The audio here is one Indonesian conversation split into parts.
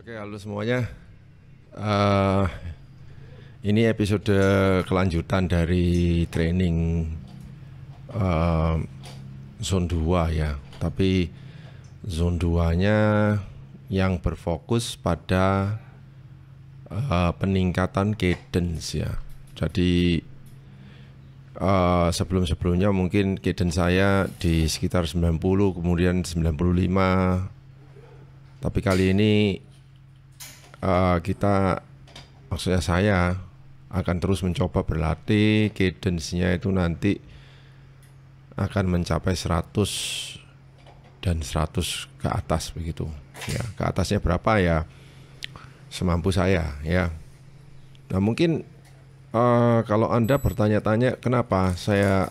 Oke, halo semuanya. Eh, ini episode kelanjutan dari training eh, zone 2 ya. Tapi zone 2-nya yang berfokus pada peningkatan cadence ya. Jadi sebelum-sebelumnya mungkin cadence saya di sekitar 90, kemudian 95. Tapi kali ini maksudnya saya akan terus mencoba berlatih cadence-nya itu nanti akan mencapai 100 dan 100 ke atas begitu. Ya, ke atasnya berapa ya semampu saya ya. Nah, mungkin kalau Anda bertanya-tanya kenapa saya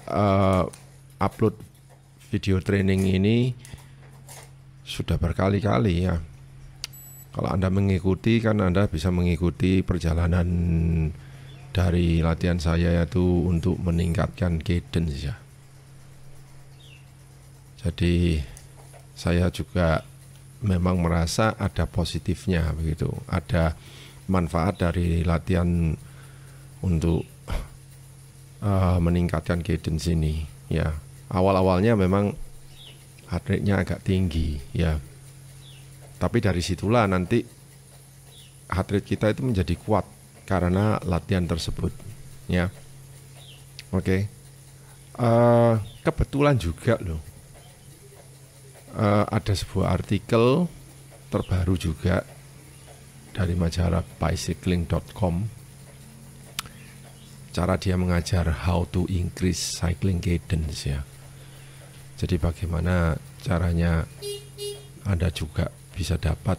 upload video training ini sudah berkali-kali ya. Kalau Anda mengikuti kan Anda bisa mengikuti perjalanan dari latihan saya yaitu untuk meningkatkan cadence ya. Jadi saya juga memang merasa ada positifnya begitu. Ada manfaat dari latihan untuk meningkatkan cadence ini ya. Awal-awalnya memang heart rate-nya agak tinggi ya. Tapi dari situlah nanti heart rate kita itu menjadi kuat karena latihan tersebut, ya. Oke. Kebetulan juga loh, ada sebuah artikel terbaru juga dari majalah bicycling.com. Cara dia mengajar how to increase cycling cadence ya. Jadi bagaimana caranya Anda juga bisa dapat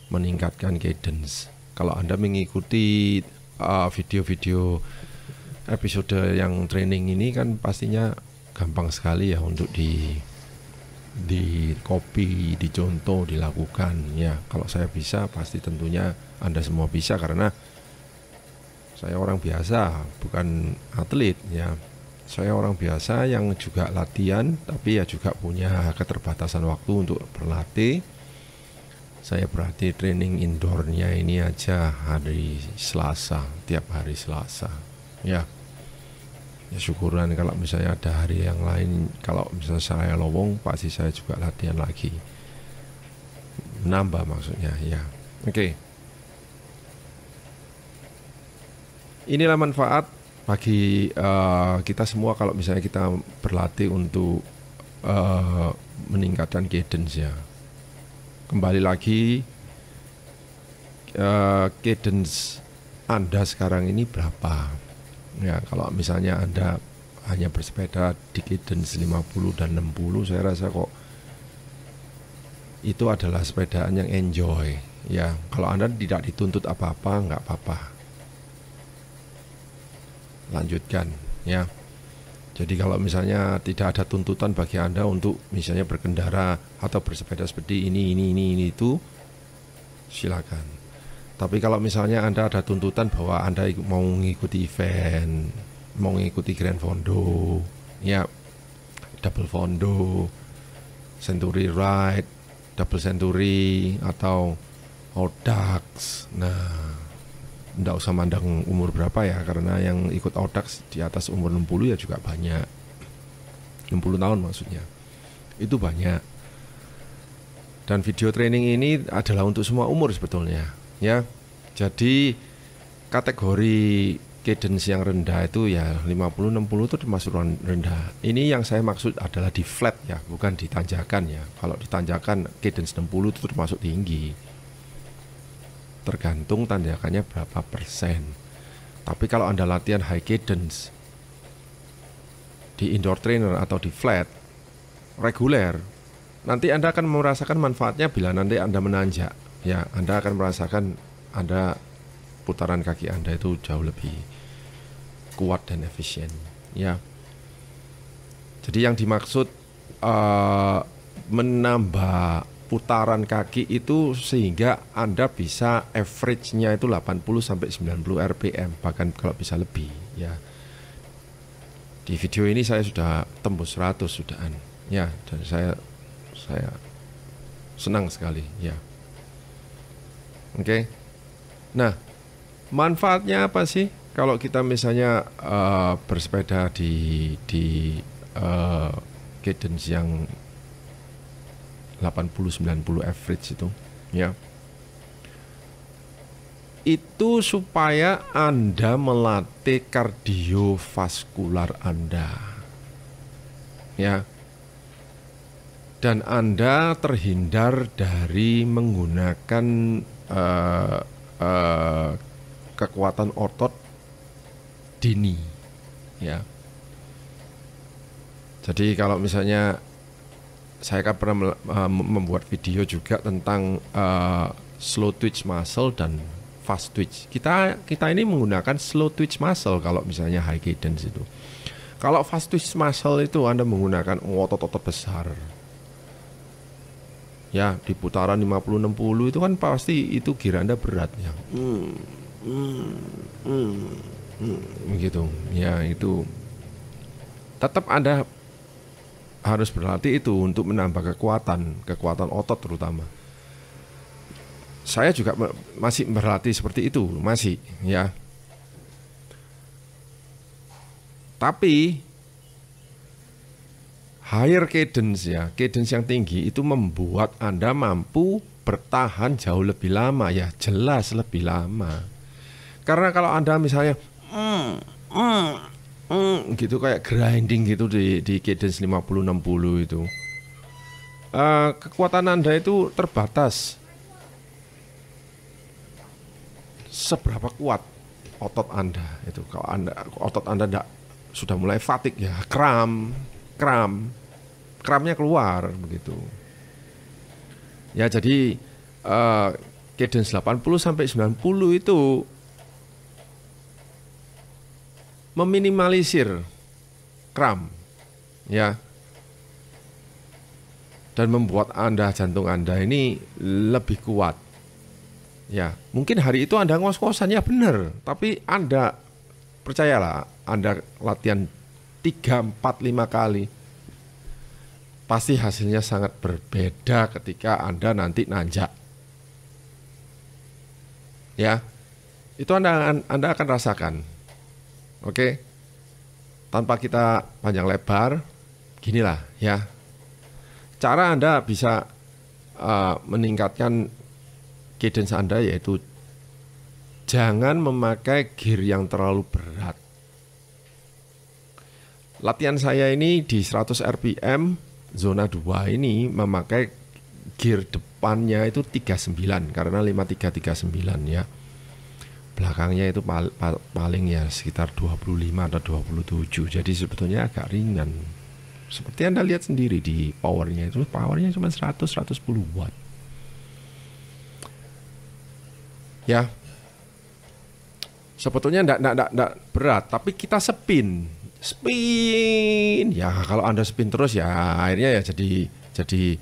meningkatkan cadence. Kalau Anda mengikuti video-video episode yang training ini kan pastinya gampang sekali ya untuk di copy, dicontoh, dilakukan ya. Kalau saya bisa pasti tentunya Anda semua bisa karena saya orang biasa, bukan atlet ya. Saya orang biasa yang juga latihan tapi ya juga punya keterbatasan waktu untuk berlatih. Saya berarti training indoornya ini aja hari Selasa, tiap hari Selasa. Ya syukuran kalau misalnya ada hari yang lain, kalau misalnya saya lowong pasti saya juga latihan lagi. Nambah maksudnya ya. Oke. Inilah manfaat bagi kita semua kalau misalnya kita berlatih untuk meningkatkan cadence ya. Kembali lagi, cadence Anda sekarang ini berapa? Ya, kalau misalnya Anda hanya bersepeda di cadence 50 dan 60, saya rasa kok itu adalah sepedaan yang enjoy. Ya, kalau Anda tidak dituntut apa-apa, nggak apa-apa. Lanjutkan, ya. Jadi kalau misalnya tidak ada tuntutan bagi Anda untuk misalnya berkendara atau bersepeda seperti ini itu, silakan. Tapi kalau misalnya Anda ada tuntutan bahwa Anda mau mengikuti event, mau mengikuti Grand Fondo, ya, Double Fondo, Century Ride, Double Century atau Audax, nah, nggak usah mandang umur berapa ya, karena yang ikut Audax di atas umur 60 ya juga banyak. 60 tahun maksudnya. Itu banyak. Dan video training ini adalah untuk semua umur sebetulnya, ya. Jadi kategori cadence yang rendah itu ya 50-60 itu termasuk rendah. Ini yang saya maksud adalah di flat ya, bukan di tanjakan ya. Kalau di tanjakan cadence 60 itu termasuk tinggi. Tergantung tanjakannya berapa persen. Tapi kalau Anda latihan high cadence di indoor trainer atau di flat reguler, nanti Anda akan merasakan manfaatnya bila nanti Anda menanjak. Ya, Anda akan merasakan Anda putaran kaki Anda itu jauh lebih kuat dan efisien. Ya. Jadi yang dimaksud menambah putaran kaki itu sehingga Anda bisa average-nya itu 80-90 rpm, bahkan kalau bisa lebih ya. Di video ini saya sudah tembus 100 sudahan ya, dan saya senang sekali ya. Oke. Nah, manfaatnya apa sih kalau kita misalnya bersepeda di cadence yang 80-90 average itu, ya. Itu supaya Anda melatih kardiovaskular Anda, ya. Dan Anda terhindar dari menggunakan kekuatan otot dini, ya. Jadi kalau misalnya saya kan pernah membuat video juga tentang slow twitch muscle dan fast twitch. Kita ini menggunakan slow twitch muscle kalau misalnya high cadence itu. Kalau fast twitch muscle itu Anda menggunakan otot-otot besar. Ya, di putaran 50-60 itu kan pasti itu gear Anda berat ya. Begitu. Ya, itu tetap Anda harus berlatih itu untuk menambah kekuatan otot terutama. Saya juga masih berlatih seperti itu, masih, ya. Tapi higher cadence, ya, cadence yang tinggi itu membuat Anda mampu bertahan jauh lebih lama, ya, jelas lebih lama. Karena kalau Anda misalnya gitu kayak grinding gitu di cadence 50-60 itu, kekuatan Anda itu terbatas. Seberapa kuat otot Anda itu, kalau otot Anda sudah mulai fatigue, ya, kramnya keluar begitu. Ya, jadi cadence 80-90 itu meminimalisir kram, ya, dan membuat jantung Anda ini lebih kuat. Ya, mungkin hari itu Anda ngos-ngosan, ya benar, tapi Anda percayalah, Anda latihan 3, 4, 5 kali, pasti hasilnya sangat berbeda ketika Anda nanti nanjak. Ya, itu Anda akan rasakan. Oke, tanpa kita panjang lebar, ginilah, ya, cara Anda bisa meningkatkan cadence Anda, yaitu jangan memakai gear yang terlalu berat. Latihan saya ini di 100 RPM zona 2 ini memakai gear depannya itu 39 karena 5339, ya. Belakangnya itu paling ya sekitar 25 atau 27. Jadi sebetulnya agak ringan. Seperti Anda lihat sendiri di powernya cuma 100-110 watt. Ya, sebetulnya enggak berat, tapi kita spin, ya. Kalau Anda spin terus, ya akhirnya ya jadi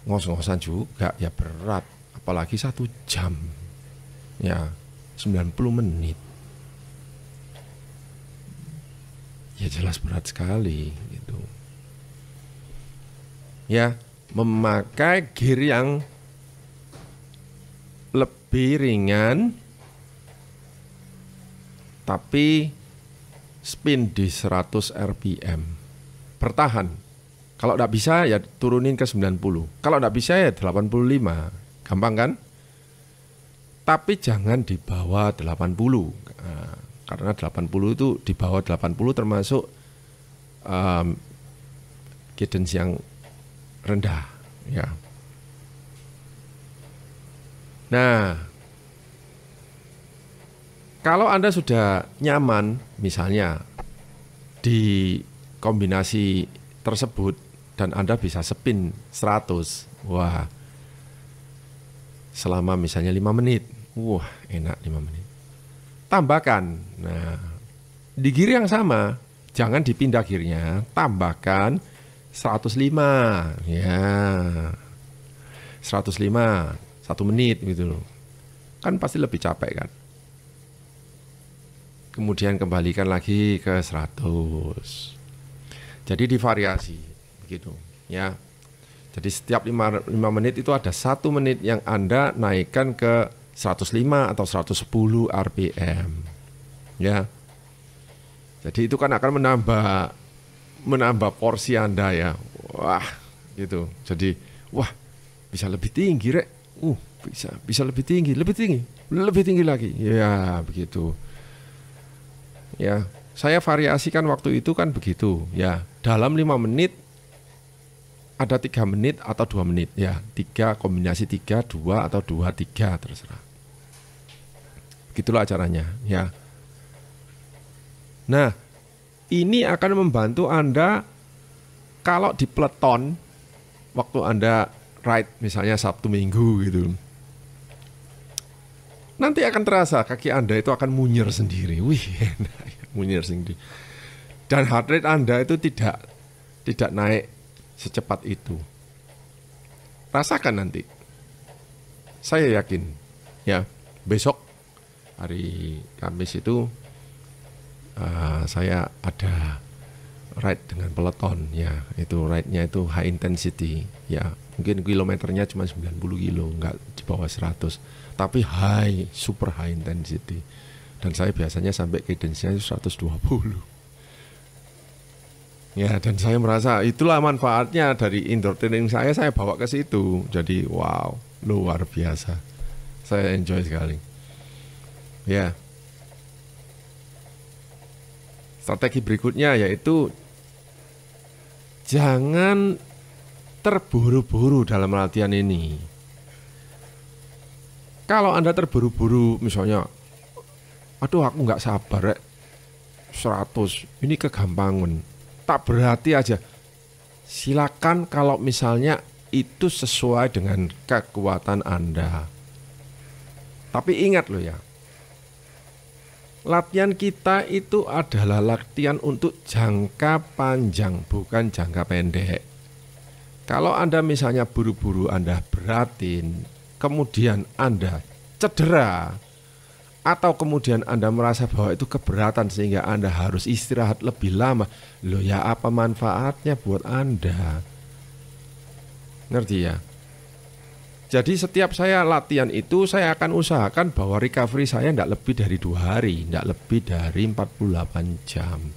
ngos-ngosan juga, ya berat, apalagi 1 jam, ya 90 menit, ya jelas berat sekali gitu. Ya, memakai gear yang lebih ringan tapi spin di 100 RPM, bertahan. Kalau enggak bisa ya turunin ke 90. Kalau enggak bisa ya 85. Gampang kan? Tapi jangan di bawah 80. Nah, karena 80 itu di bawah 80 termasuk cadence yang rendah, ya. Nah, kalau Anda sudah nyaman misalnya di kombinasi tersebut dan Anda bisa spin 100, wah, selama misalnya 5 menit, wah enak 5 menit. Tambahkan, nah, di gear yang sama, jangan dipindah gearnya, tambahkan 105, ya, 105, 1 menit gitu loh. Kan pasti lebih capek kan. Kemudian kembalikan lagi ke 100. Jadi divariasi gitu, ya. Jadi setiap 5 menit itu ada 1 menit yang Anda naikkan ke 105 atau 110 RPM. Ya. Jadi itu kan akan menambah porsi Anda ya. Wah, gitu. Jadi, wah, bisa lebih tinggi, Rek. Bisa lebih tinggi lagi. Ya, begitu. Ya, saya variasikan waktu itu kan begitu. Ya, dalam 5 menit ada 3 menit atau 2 menit. Ya, 3 kombinasi 3, 2 atau 2, 3 terserah. Begitulah caranya, ya. Nah, ini akan membantu Anda kalau di peleton waktu Anda ride misalnya Sabtu Minggu gitu. Nanti akan terasa kaki Anda itu akan munyer sendiri. Wih, munyer sendiri. Dan heart rate Anda itu tidak naik secepat itu. Rasakan nanti. Saya yakin. Ya, besok hari Kamis itu saya ada ride dengan peloton ya, itu ride-nya itu high intensity ya, mungkin kilometernya cuma 90 kilo, enggak di bawah 100, tapi super high intensity, dan saya biasanya sampai cadence-nya 120 ya, dan saya merasa itulah manfaatnya dari indoor training saya bawa ke situ, jadi wow, luar biasa, saya enjoy sekali ya. Strategi berikutnya yaitu jangan terburu-buru dalam latihan ini. Kalau Anda terburu-buru misalnya, aduh aku nggak sabar 100, ini kegampangan, tak berhati aja. Silakan kalau misalnya itu sesuai dengan kekuatan Anda. Tapi ingat loh ya, latihan kita itu adalah latihan untuk jangka panjang, bukan jangka pendek. Kalau Anda misalnya buru-buru Anda beratin, kemudian Anda cedera, atau kemudian Anda merasa bahwa itu keberatan sehingga Anda harus istirahat lebih lama, loh ya apa manfaatnya buat Anda? Ngerti ya? Jadi setiap saya latihan itu saya akan usahakan bahwa recovery saya tidak lebih dari 2 hari, tidak lebih dari 48 jam.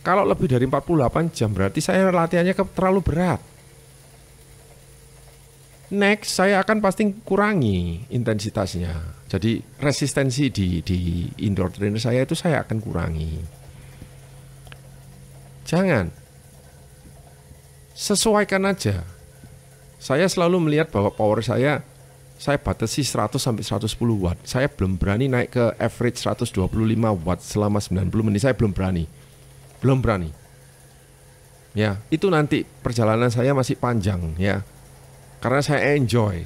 Kalau lebih dari 48 jam berarti saya latihannya terlalu berat. Next saya akan pasti kurangi intensitasnya. Jadi resistensi di indoor trainer saya itu saya akan kurangi. Jangan, sesuaikan aja. Saya selalu melihat bahwa power saya batasi 100 sampai 110 watt. Saya belum berani naik ke average 125 watt selama 90 menit. Saya belum berani. Ya, itu nanti perjalanan saya masih panjang ya. Karena saya enjoy.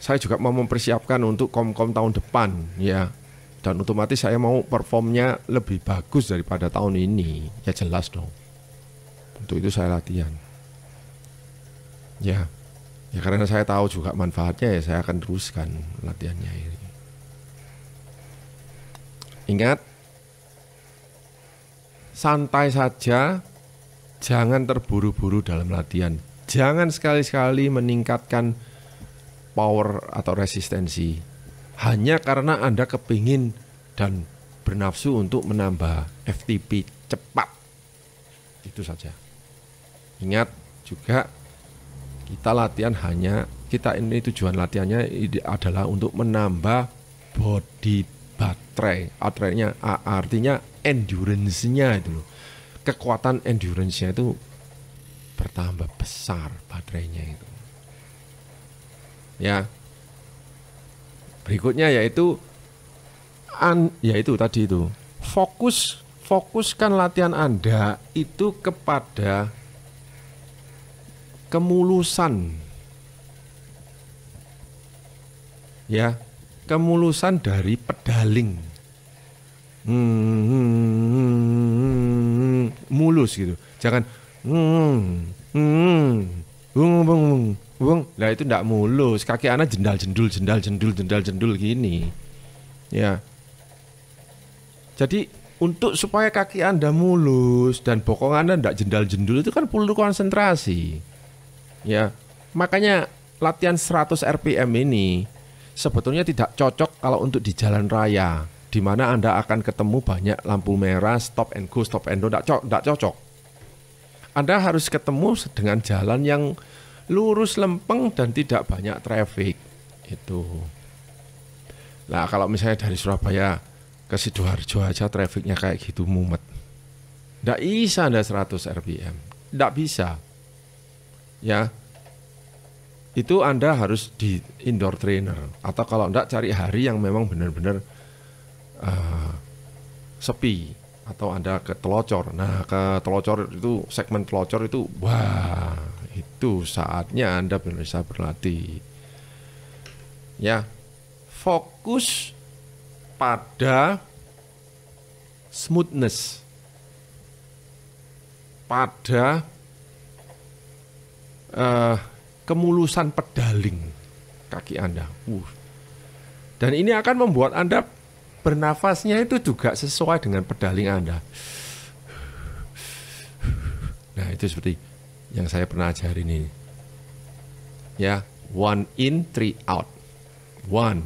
Saya juga mau mempersiapkan untuk kom-kom tahun depan ya. Dan otomatis saya mau performnya lebih bagus daripada tahun ini. Ya jelas dong. Untuk itu saya latihan. Ya karena saya tahu juga manfaatnya ya saya akan teruskan latihannya ini. Ingat, santai saja, jangan terburu-buru dalam latihan. Jangan sekali-sekali meningkatkan power atau resistensi hanya karena Anda kepingin dan bernafsu untuk menambah FTP cepat. Itu saja. Ingat juga, kita latihan ini tujuan latihannya adalah untuk menambah body baterai. Artinya endurance-nya itu loh. Kekuatan endurance-nya itu bertambah besar baterainya itu. Ya. Berikutnya yaitu tadi itu. Fokuskan latihan Anda itu kepada kemulusan, ya, kemulusan dari pedaling, mulus gitu, jangan, lah itu tidak mulus, kaki anak jendal gini, ya. Jadi untuk supaya kaki Anda mulus dan bokong Anda tidak jendal-jendul itu kan perlu konsentrasi. Ya, makanya latihan 100 RPM ini sebetulnya tidak cocok kalau untuk di jalan raya, di mana Anda akan ketemu banyak lampu merah, stop and go, tidak cocok. Anda harus ketemu dengan jalan yang lurus lempeng dan tidak banyak traffic. Itu. Nah, kalau misalnya dari Surabaya ke Sidoarjo aja trafficnya kayak gitu mumet. Tidak bisa Anda 100 rpm. Tidak bisa. Ya. Itu Anda harus di indoor trainer. Atau kalau tidak cari hari yang memang benar-benar sepi. Atau Anda ke Telocor. Nah, ke Telocor itu, segmen Telocor itu, wah, itu saatnya Anda bisa berlatih. Ya, fokus pada smoothness, pada kemulusan pedaling kaki Anda. Dan ini akan membuat Anda bernafasnya itu juga sesuai dengan pedaling Anda. Nah, itu seperti yang saya pernah ajarin ini. Ya, 1 in, 3 out. 1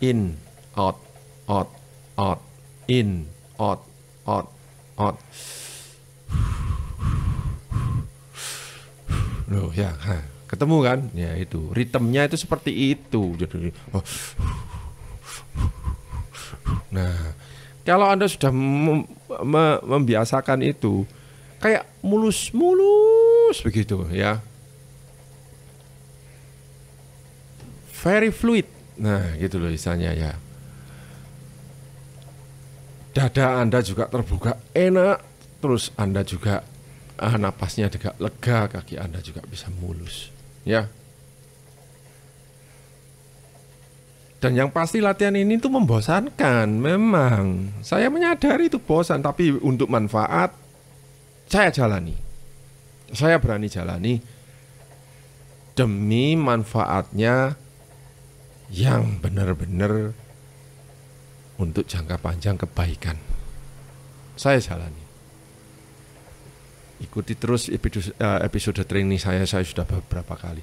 in, out, out, out, in, out, out, out. Loh ya, ketemu kan? Ya itu, ritmenya itu seperti itu. Jadi, nah, kalau Anda sudah membiasakan itu, kayak mulus-mulus begitu ya, very fluid. Nah, gitu loh istilahnya ya. Dada Anda juga terbuka enak, terus Anda juga napasnya juga lega, kaki Anda juga bisa mulus ya. Dan yang pasti latihan ini tuh membosankan. Memang saya menyadari itu bosan, tapi untuk manfaat saya jalani. Saya berani jalani demi manfaatnya yang benar-benar untuk jangka panjang kebaikan. Saya jalani. Ikuti terus episode training saya sudah beberapa kali.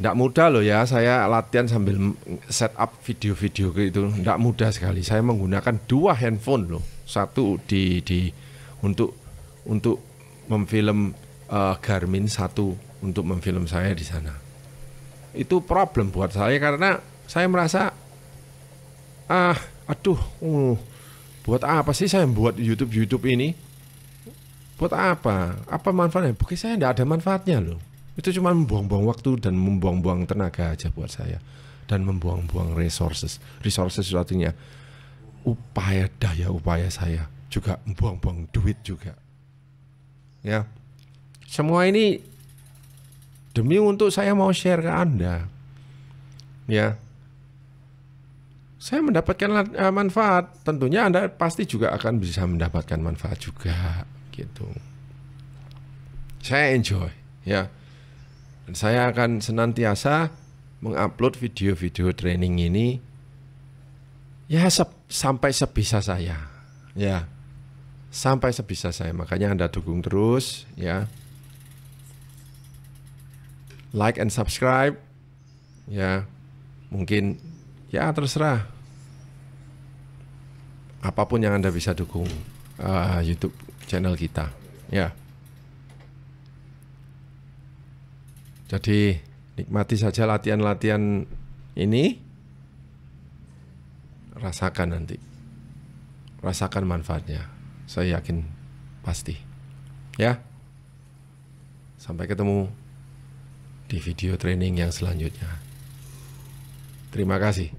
Tidak mudah loh ya, saya latihan sambil setup video-video gitu. Tidak mudah sekali. Saya menggunakan 2 handphone loh. Satu untuk memfilm Garmin, satu untuk memfilm saya di sana. Itu problem buat saya karena saya merasa buat apa sih saya buat YouTube ini? Buat apa? Apa manfaatnya? Bagi saya tidak ada manfaatnya loh. Itu cuma membuang-buang waktu dan membuang-buang tenaga aja buat saya. Dan membuang-buang resources sesuatunya. Upaya saya juga membuang-buang duit juga. Ya. Semua ini demi untuk saya mau share ke Anda. Ya. Saya mendapatkan manfaat. Tentunya Anda pasti juga akan bisa mendapatkan manfaat juga gitu. Saya enjoy, ya. Dan saya akan senantiasa mengupload video-video training ini ya sampai sebisa saya. Ya. Sampai sebisa saya. Makanya Anda dukung terus ya. Like and subscribe. Ya. Mungkin ya terserah. Apapun yang Anda bisa dukung YouTube channel kita. Ya. Jadi nikmati saja latihan-latihan ini. Rasakan nanti. Rasakan manfaatnya. Saya yakin pasti. Ya. Sampai ketemu di video training yang selanjutnya. Terima kasih.